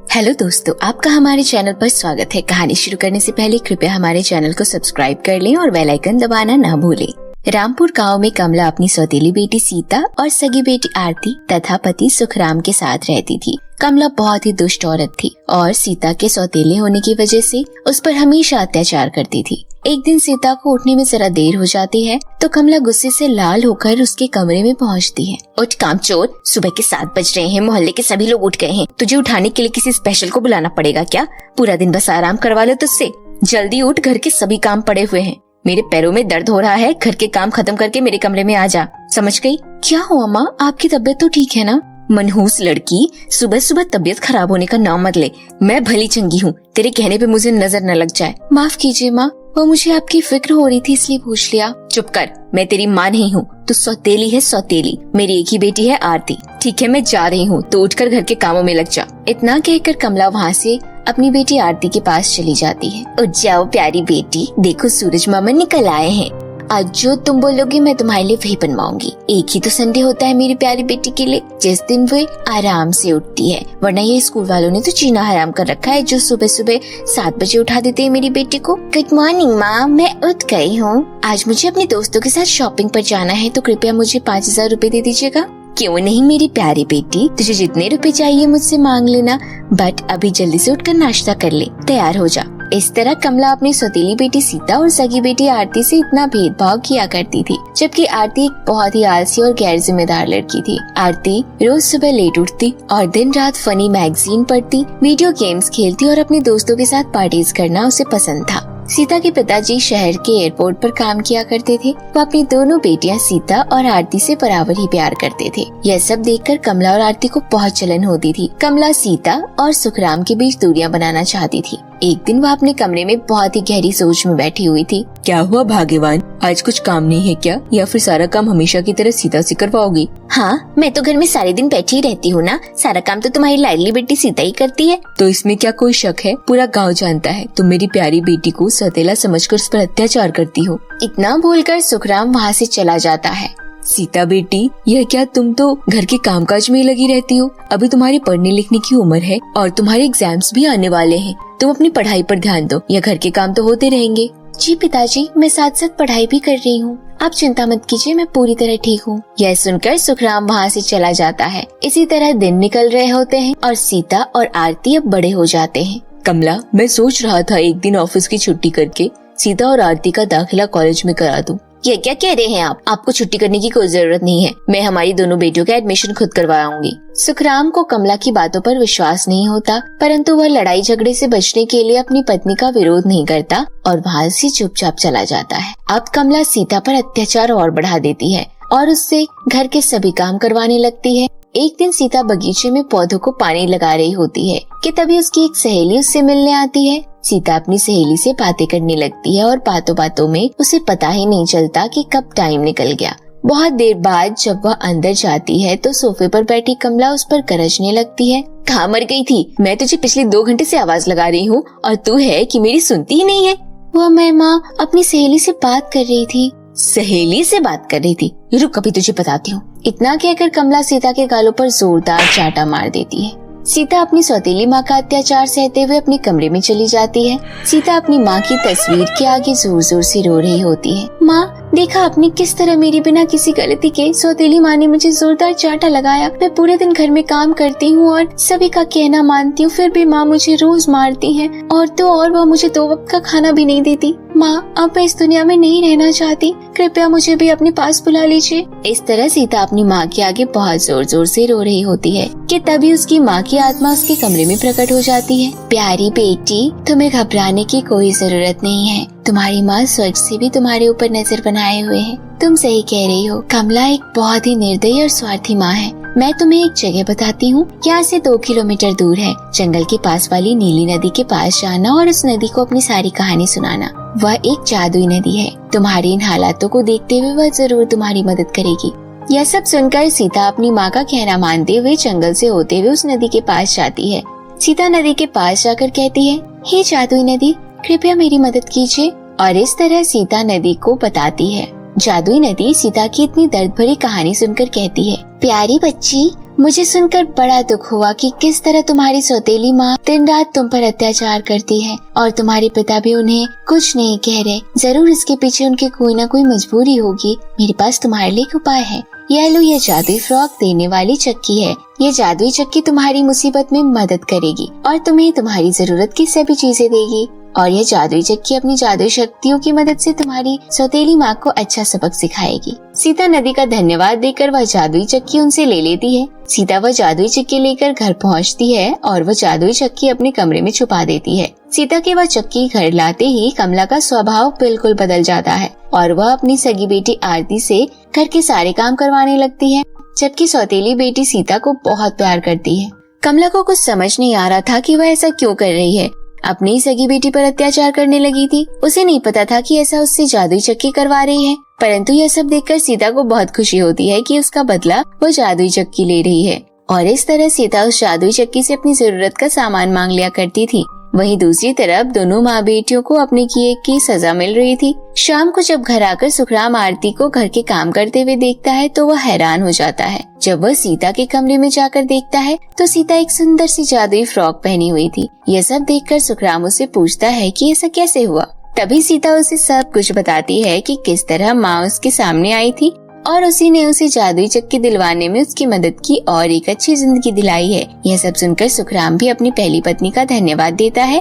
Hello दोस्तों, आपका हमारे चैनल पर स्वागत है। कहानी शुरू करने से पहले कृपया हमारे चैनल को सब्सक्राइब कर लें और बेल आइकन दबाना ना भूलें। रामपुर गांव में कमला अपनी सौतेली बेटी सीता और सगी बेटी आरती तथा पति सुखराम के साथ रहती थी। कमला बहुत ही दुष्ट औरत थी और सीता के सौतेले होने की वजह से उस पर हमेशा अत्याचार करती थी। एक दिन सीता को उठने में जरा देर हो जाती है तो कमला गुस्से से लाल होकर उसके कमरे में पहुंचती है। उठ कामचोर, सुबह के 7 बज रहे हैं, मोहल्ले के सभी लोग उठ गए हैं। तुझे उठाने के लिए किसी स्पेशल को बुलाना पड़ेगा क्या? पूरा दिन बस आराम करवा लो तुझसे। जल्दी उठ, घर के सभी काम पड़े हुए हैं। मेरे पैरों में दर्द हो रहा है, घर के काम खत्म करके मेरे कमरे में आ जा, समझ गई? क्या हुआ माँ, आपकी तबीयत तो ठीक है ना? मनहूस लड़की, सुबह सुबह तबीयत खराब होने का नाम मत ले। मैं भली चंगी हूँ, तेरे कहने पे मुझे नजर न लग जाए। माफ कीजिए माँ, वो मुझे आपकी फिक्र हो रही थी इसलिए पूछ लिया। चुप कर, मैं तेरी माँ नहीं हूँ। तू सौतेली है सौतेली, मेरी एक ही बेटी है आरती। ठीक है, मैं जा रही हूँ, तो उठकर घर के कामों में लग जा। इतना कहकर कमला वहाँ से अपनी बेटी आरती के पास चली जाती है। उठ जाओ प्यारी बेटी, देखो सूरज मामा निकल आए हैं। आज जो तुम बोलोगे मैं तुम्हारे लिए वही बनवाऊंगी। एक ही तो संडे होता है मेरी प्यारी बेटी के लिए, जिस दिन वो आराम से उठती है, वरना ये स्कूल वालों ने तो जीना हराम कर रखा है, जो सुबह सुबह 7 बजे उठा देते हैं मेरी बेटी को। गुड मॉर्निंग माँ, मैं उठ गई हूँ। आज मुझे अपने दोस्तों के साथ शॉपिंग पर जाना है, तो कृपया मुझे 5000 रूपए दे दीजिएगा। क्यों नहीं मेरी प्यारी बेटी, तुझे जितने रुपए चाहिए मुझसे मांग लेना, बट अभी जल्दी से उठकर नाश्ता कर ले, तैयार हो जा। इस तरह कमला अपनी सौतेली बेटी सीता और सगी बेटी आरती से इतना भेदभाव किया करती थी, जबकि आरती एक बहुत ही आलसी और गैर जिम्मेदार लड़की थी। आरती रोज सुबह लेट उठती और दिन रात फनी मैगजीन पढ़ती, वीडियो गेम्स खेलती और अपने दोस्तों के साथ पार्टीज करना उसे पसंद था। सीता के पिताजी शहर के एयरपोर्ट पर काम किया करते थे। वो अपनी दोनों बेटियां सीता और आरती से बराबर ही प्यार करते थे। यह सब देखकर कमला और आरती को बहुत जलन होती थी। कमला सीता और सुखराम के बीच दूरियां बनाना चाहती थी। एक दिन वह अपने कमरे में बहुत ही गहरी सोच में बैठी हुई थी। क्या हुआ भाग्यवान, आज कुछ काम नहीं है क्या, या फिर सारा काम हमेशा की तरह सीता से करवाओगी? हाँ, मैं तो घर में सारे दिन बैठी ही रहती हूँ ना, सारा काम तो तुम्हारी लाडली बेटी सीता ही करती है। तो इसमें क्या कोई शक है? पूरा गाँव जानता है तुम मेरी प्यारी बेटी को सौतेला समझकर उस पर अत्याचार करती हो। इतना बोलकर सुखराम वहाँ से चला जाता है। सीता बेटी, यह क्या, तुम तो घर के कामकाज में लगी रहती हो। अभी तुम्हारी पढ़ने लिखने की उम्र है और तुम्हारे एग्जाम्स भी आने वाले हैं। तुम अपनी पढ़ाई पर ध्यान दो, या घर के काम तो होते रहेंगे। जी पिताजी, मैं साथ साथ पढ़ाई भी कर रही हूँ, आप चिंता मत कीजिए, मैं पूरी तरह ठीक हूँ। यह सुनकर सुखराम वहाँ से चला जाता है। इसी तरह दिन निकल रहे होते हैं और सीता और आरती अब बड़े हो जाते हैं। कमला, मैं सोच रहा था एक दिन ऑफिस की छुट्टी करके सीता और आरती का दाखिला कॉलेज में करा दूं। ये क्या कह रहे हैं आप? आपको छुट्टी करने की कोई जरूरत नहीं है, मैं हमारी दोनों बेटियों का एडमिशन खुद करवाऊंगी। सुखराम को कमला की बातों पर विश्वास नहीं होता, परंतु वह लड़ाई झगड़े से बचने के लिए अपनी पत्नी का विरोध नहीं करता और वहाँ से चुपचाप चला जाता है। अब कमला सीता पर अत्याचार और बढ़ा देती है और उससे घर के सभी काम करवाने लगती है। एक दिन सीता बगीचे में पौधों को पानी लगा रही होती है कि तभी उसकी एक सहेली उससे मिलने आती है। सीता अपनी सहेली से बातें करने लगती है और बातों बातों में उसे पता ही नहीं चलता कि कब टाइम निकल गया। बहुत देर बाद जब वह अंदर जाती है तो सोफे पर बैठी कमला उस पर गरजने लगती है। कहाँ मर गई थी? मैं तुझे पिछले 2 घंटे से आवाज लगा रही हूँ और तू है कि मेरी सुनती ही नहीं है। वह मैं माँ अपनी सहेली से बात कर रही थी। सहेली से बात कर रही थी? रुक, अभी तुझे बताती हूँ। इतना कहकर कमला सीता के गालों पर जोरदार चाटा मार देती है। सीता अपनी सौतेली माँ का अत्याचार सहते हुए अपने कमरे में चली जाती है। सीता अपनी माँ की तस्वीर के आगे जोर जोर से रो रही होती है। माँ, देखा आपने किस तरह मेरी बिना किसी गलती के सौतेली माँ ने मुझे जोरदार चाटा लगाया। मैं पूरे दिन घर में काम करती हूँ और सभी का कहना मानती हूँ, फिर भी माँ मुझे रोज मारती है और तो और वह मुझे 2 वक्त का खाना भी नहीं देती। माँ, अब मैं इस दुनिया में नहीं रहना चाहती, कृपया मुझे भी अपने पास बुला लीजिए। इस तरह सीता अपनी माँ के आगे बहुत जोर जोर से रो रही होती है कि तभी उसकी माँ की आत्मा उसके कमरे में प्रकट हो जाती है। प्यारी बेटी, तुम्हें घबराने की कोई जरूरत नहीं है, तुम्हारी माँ स्वर्ग से भी तुम्हारे ऊपर नजर बनाए हुए है। तुम सही कह रही हो, कमला एक बहुत ही निर्दयी और स्वार्थी माँ है। मैं तुम्हें एक जगह बताती हूँ, यहाँ से 2 किलोमीटर दूर है। जंगल के पास वाली नीली नदी के पास जाना और उस नदी को अपनी सारी कहानी सुनाना। वह एक जादुई नदी है, तुम्हारे इन हालातों को देखते हुए वह जरूर तुम्हारी मदद करेगी। यह सब सुनकर सीता अपनी माँ का कहना मानते हुए जंगल से होते हुए उस नदी के पास जाती है। सीता नदी के पास जाकर कहती है, हे जादुई नदी, कृपया मेरी मदद कीजिए। और इस तरह सीता नदी को बताती है। जादुई नदी सीता की इतनी दर्द भरी कहानी सुनकर कहती है, प्यारी बच्ची, मुझे सुनकर बड़ा दुख हुआ कि किस तरह तुम्हारी सौतेली माँ दिन रात तुम पर अत्याचार करती है और तुम्हारे पिता भी उन्हें कुछ नहीं कह रहे। जरूर इसके पीछे उनकी कोई ना कोई मजबूरी होगी। मेरे पास तुम्हारे लिए एक उपाय है। यह लो, ये जादुई फ्रॉक देने वाली चक्की है। ये जादुई चक्की तुम्हारी मुसीबत में मदद करेगी और तुम्हें तुम्हारी जरूरत की सभी चीजें देगी। और यह जादुई चक्की अपनी जादुई शक्तियों की मदद से तुम्हारी सौतेली माँ को अच्छा सबक सिखाएगी। सीता नदी का धन्यवाद देकर वह जादुई चक्की उनसे ले लेती है। सीता वह जादुई चक्की लेकर घर पहुँचती है और वह जादुई चक्की अपने कमरे में छुपा देती है। सीता के वह चक्की घर लाते ही कमला का स्वभाव बिल्कुल बदल जाता है और वह अपनी सगी बेटी आरती से घर के सारे काम करवाने लगती है, जबकि सौतेली बेटी सीता को बहुत प्यार करती है। कमला को कुछ समझ नहीं आ रहा था कि वह ऐसा क्यों कर रही है। अपनी सगी बेटी पर अत्याचार करने लगी थी। उसे नहीं पता था कि ऐसा उससे जादुई चक्की करवा रही है, परंतु यह सब देखकर सीता को बहुत खुशी होती है कि उसका बदला वो जादुई चक्की ले रही है। और इस तरह सीता उस जादुई चक्की से अपनी जरूरत का सामान मांग लिया करती थी। वहीं दूसरी तरफ दोनों माँ बेटियों को अपने किए की सजा मिल रही थी। शाम को जब घर आकर सुखराम आरती को घर के काम करते हुए देखता है तो वह हैरान हो जाता है। जब वह सीता के कमरे में जाकर देखता है तो सीता एक सुंदर सी जादुई फ्रॉक पहनी हुई थी। यह सब देखकर सुखराम उससे पूछता है कि ऐसा कैसे हुआ। तभी सीता उसे सब कुछ बताती है कि किस तरह माँ उसके सामने आई थी और उसी ने उसे जादुई चक्की दिलवाने में उसकी मदद की और एक अच्छी जिंदगी दिलाई है। यह सब सुनकर सुखराम भी अपनी पहली पत्नी का धन्यवाद देता है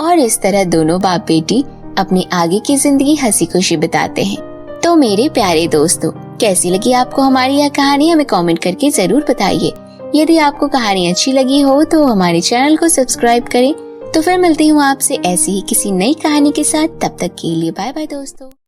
और इस तरह दोनों बाप बेटी अपनी आगे की जिंदगी हंसी खुशी बिताते हैं। तो मेरे प्यारे दोस्तों, कैसी लगी आपको हमारी यह कहानी, हमें कमेंट करके जरूर बताइए। यदि आपको कहानी अच्छी लगी हो तो हमारे चैनल को सब्सक्राइब करें। तो फिर मिलती हूँ आपसे ऐसी ही किसी नई कहानी के साथ। तब तक के लिए बाय बाय दोस्तों।